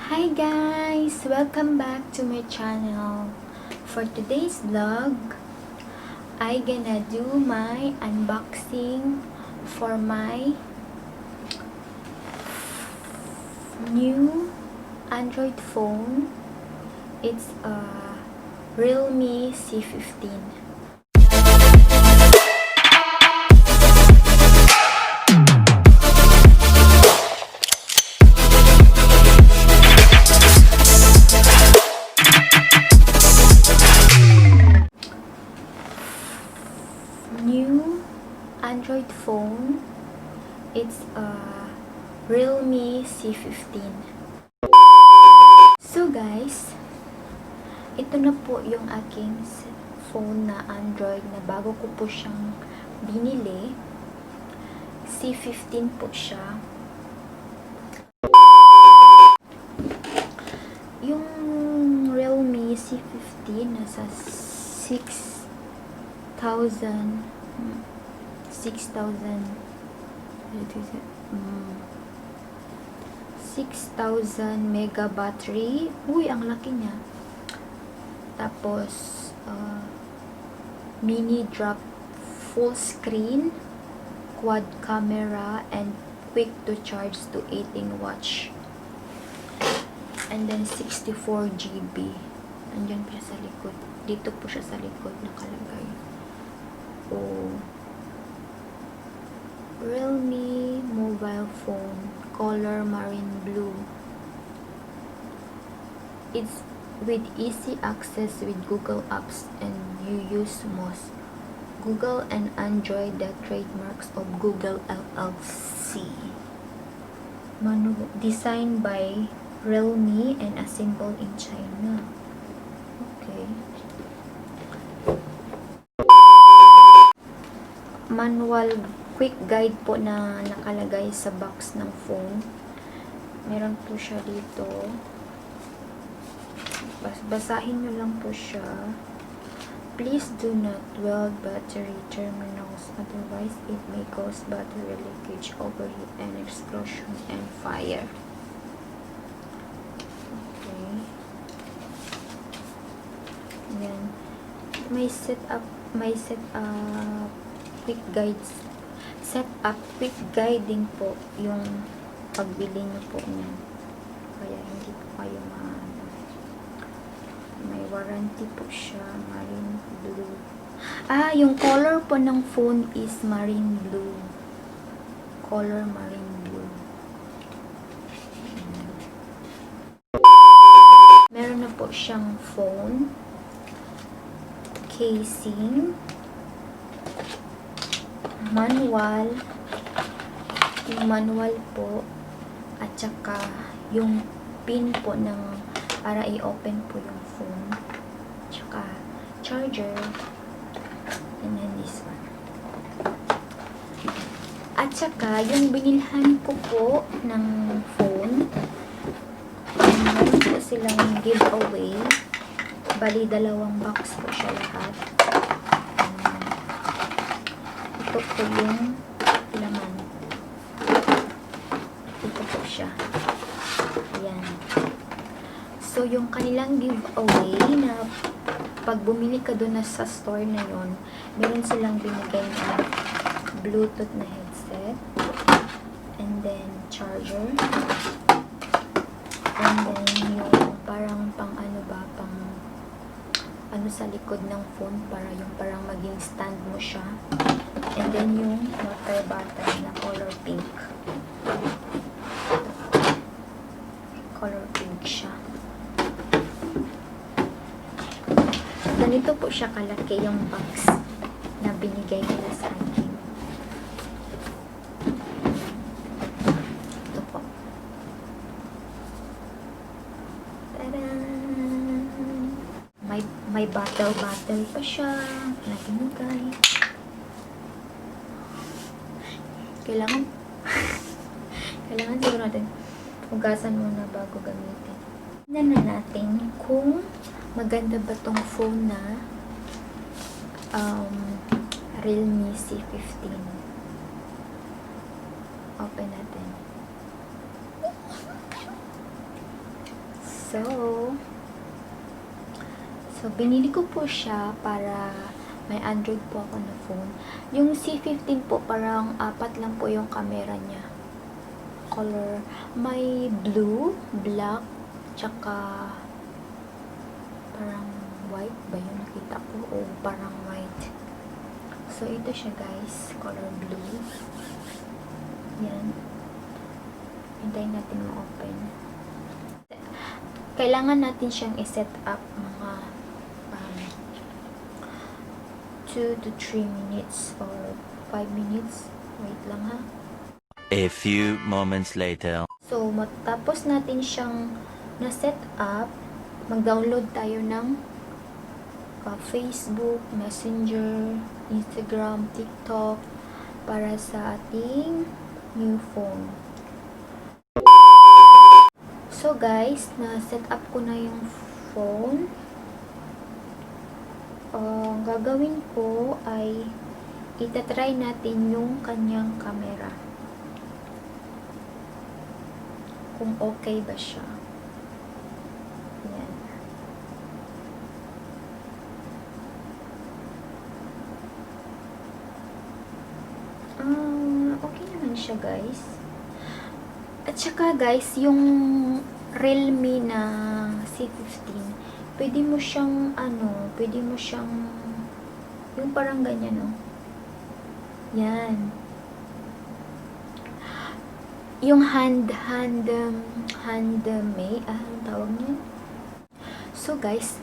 Hi guys! Welcome back to my channel. For today's vlog, I gonna do my unboxing for my new Android phone. It's a Realme C15. New Android phone. It's a Realme C15. So guys, ito na po yung aking phone na Android na bago ko po siyang binili. C15 po siya. Yung Realme C15 nasa 6,000 mega battery. Uy, ang laki niya. Tapos mini drop full screen, quad camera, and quick to charge to 18 watts. And then 64 GB. Andyan po siya sa likod. Dito po siya sa likod nakalagay. Realme mobile phone, color marine blue. It's with easy access with Google Apps, and you use most Google and Android, the trademarks of Google LLC. Designed by Realme and assembled in China. Okay. Manual quick guide po na nakalagay sa box ng phone. Meron po siya dito. Basahin nyo lang po siya. Please do not weld battery terminals, otherwise it may cause battery leakage, overheat, and explosion and fire. Okay. Yan. May setup quick guides. Setup quick guiding po yung pagbili nyo po niyan. Kaya hindi po kayo may warranty po siya. Marine blue. Yung color po ng phone is marine blue. Color marine blue. Meron na po siyang phone casing, manual, yung manual po, at saka yung pin po ng para i-open po yung phone, tsaka charger, and then this one. At saka yung binilhan ko po ng phone, meron po silang giveaway. Bali, dalawang box po siya lahat. Ito po yung laman. Ito po siya. Ayan. So, yung kanilang giveaway na pag bumili ka doon na sa store na yon, meron silang binigay na Bluetooth na headset, and then charger, and then yung parang pang ano ba, pang ano sa likod ng phone para yung parang maging stand mo siya, and then yung water bottle na color pink. Color pink siya. Ganito po siya kalaki yung box na binigay nila sa akin. Ito po. Tadaan! May bottle pa siya na binigay. Kailangan siguro natin hugasan muna bago gamitin. Tignan na natin kung maganda ba tong phone na Realme C15. Open natin. So, binili ko po siya para may Android po ako na phone. Yung C15 po, parang 4 lang po yung camera niya. Color, may blue, black, tsaka parang white ba yun nakita ko? O parang white. So, ito siya guys, color blue. Yan. Hintayin natin ma-open. Kailangan natin siyang i-set up mga 2 to 3 minutes or 5 minutes. Wait lang ha. A few moments later. So, matapos natin siyang na-set up, mag-download tayo ng Facebook, Messenger, Instagram, TikTok para sa ating new phone. So guys, na-set up ko na yung phone. Ang gagawin ko ay itatry natin yung kanyang camera. Kung okay ba siya. Yan. Okay naman siya guys. At saka guys, yung Realme na C15, pwede mo siyang yung parang ganyan, no? Yan. Yung anong tawag niyan? So guys,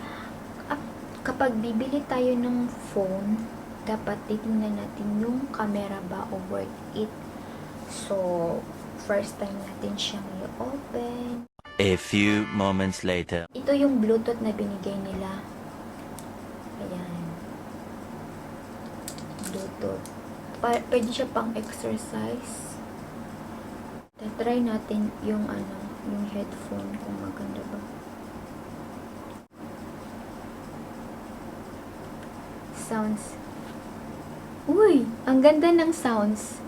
kapag bibili tayo ng phone, dapat titingnan natin yung camera ba o worth it. So, first time natin siyang i-open. A few moments later. Ito yung Bluetooth na binigay nila. Ayan. Bluetooth. Pwede siya pang exercise. Try natin yung yung headphone kung maganda ba. Sounds. Uy! Ang ganda ng sounds.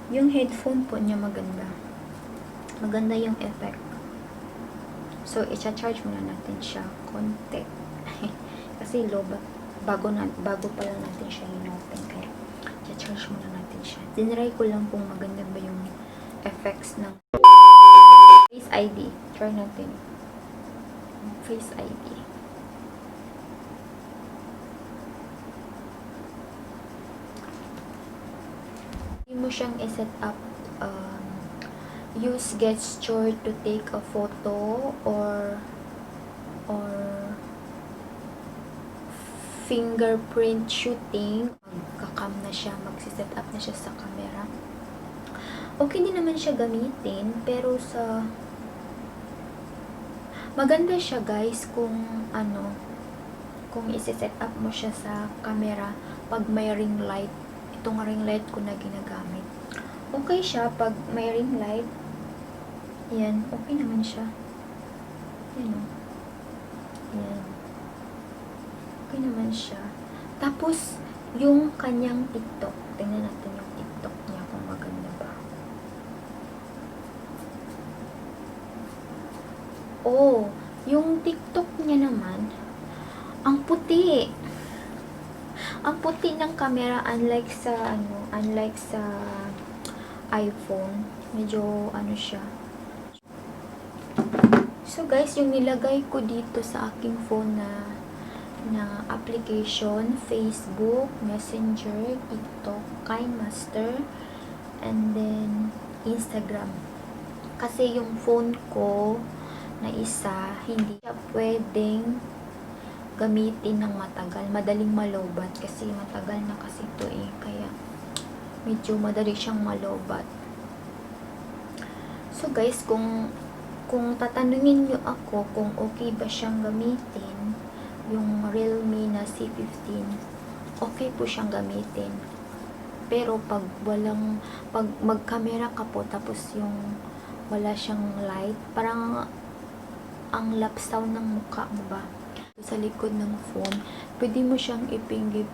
Yung headphone po niya maganda. Maganda yung effect. So, i-charge muna natin siya konti. Kasi bago pa lang natin siya in-open. Kaya, i-charge muna natin siya. Tinry ko lang kung maganda ba yung effects ng Face ID. Try natin. Face ID. Mo siyang i-set up, use gesture to take a photo or fingerprint shooting. Magka-cam na siya, magsi-set up na siya sa camera. Okay din naman siya gamitin, pero maganda siya guys kung kung isi-set up mo siya sa camera pag may ring light. Itong ring light ko na ginagamit. Okay siya pag may ring light. Yan, okay naman siya. Yan o. Yan. Okay naman siya. Tapos, yung kanyang TikTok. Tingnan natin yung TikTok niya kung maganda ba. Oh, yung TikTok niya naman, ang puti. Ang puti ng camera unlike sa iPhone. Medyo siya. So guys, yung nilagay ko dito sa aking phone na application, Facebook, Messenger, TikTok, KineMaster, and then Instagram. Kasi yung phone ko na isa, hindi siya pwedeng gamitin ng matagal. Madaling malobat kasi matagal na kasi ito eh. Kaya medyo madali siyang malobat. So guys, kung tatanungin nyo ako kung okay ba siyang gamitin, yung Realme na C15, okay po siyang gamitin. Pero pag mag-camera ka po, tapos yung wala siyang light, parang ang lapsaw ng mukha mo ba? Sa likod ng phone, pwede mo siyang ipinggit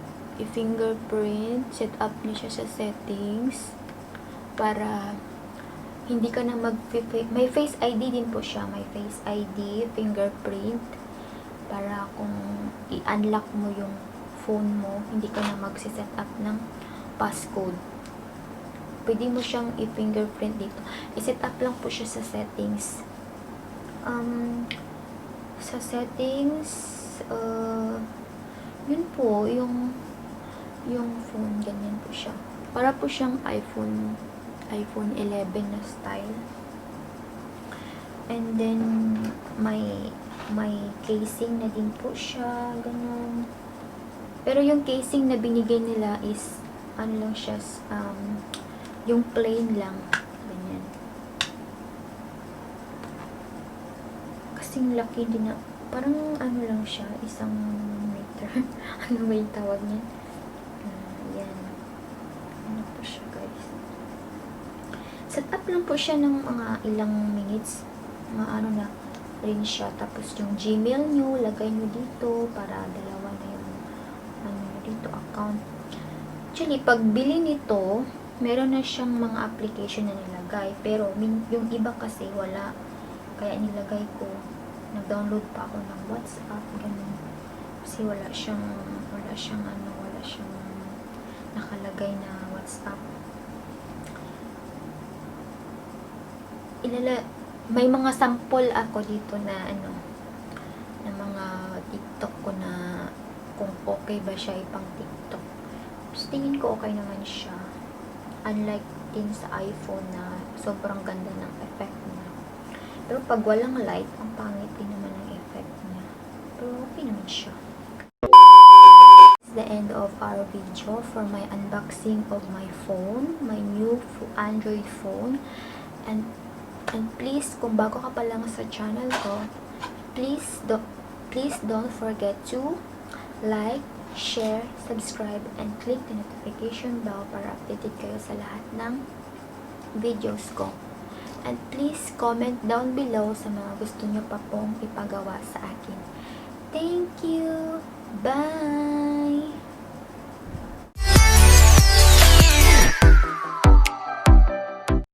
i-fingerprint, set up niyo siya sa settings para hindi ka na may Face ID din po siya, may Face ID, fingerprint, para kung i-unlock mo yung phone mo, hindi ka na magsiset up ng passcode. Pwede mo siyang i-fingerprint dito. I-set up lang po siya sa settings. Sa settings, yun po, yung phone, ganyan po siya. Para po siyang iPhone 11 na style. And then, may casing na din po siya, ganun. Pero yung casing na binigay nila is, ano lang siya, yung plain lang, ganyan. Kasing laki din na, parang ano lang siya, 1 meter. Ano ba yung tawag niya? Yan. Ano po siya, guys? Set up lang po siya ng mga ilang minutes. Mga ano na rin siya. Tapos yung Gmail nyo, lagay nyo dito para dalawa na yung ano dito, account. Actually, pag bili nito, meron na siyang mga application na nilagay. Pero yung iba kasi wala. Kaya nilagay ko. Nag-download pa ako ng WhatsApp. Ganun. Kasi wala siyang nakalagay na WhatsApp. May mga sample ako dito na na mga TikTok ko na kung okay ba siya ipang TikTok. Tapos tingin ko okay naman siya. Unlike din sa iPhone na sobrang ganda ng effect niya. Pero pag walang light, ang pangit din naman ng effect niya. Pero okay naman siya. The end of our video for my unboxing of my phone, my new Android phone. And please, kung bago ka pa lang sa channel ko, please don't forget to like, share, subscribe, and click the notification bell para updated kayo sa lahat ng videos ko. And please comment down below sa mga gusto nyo pa pong ipagawa sa akin. Thank you! Bye!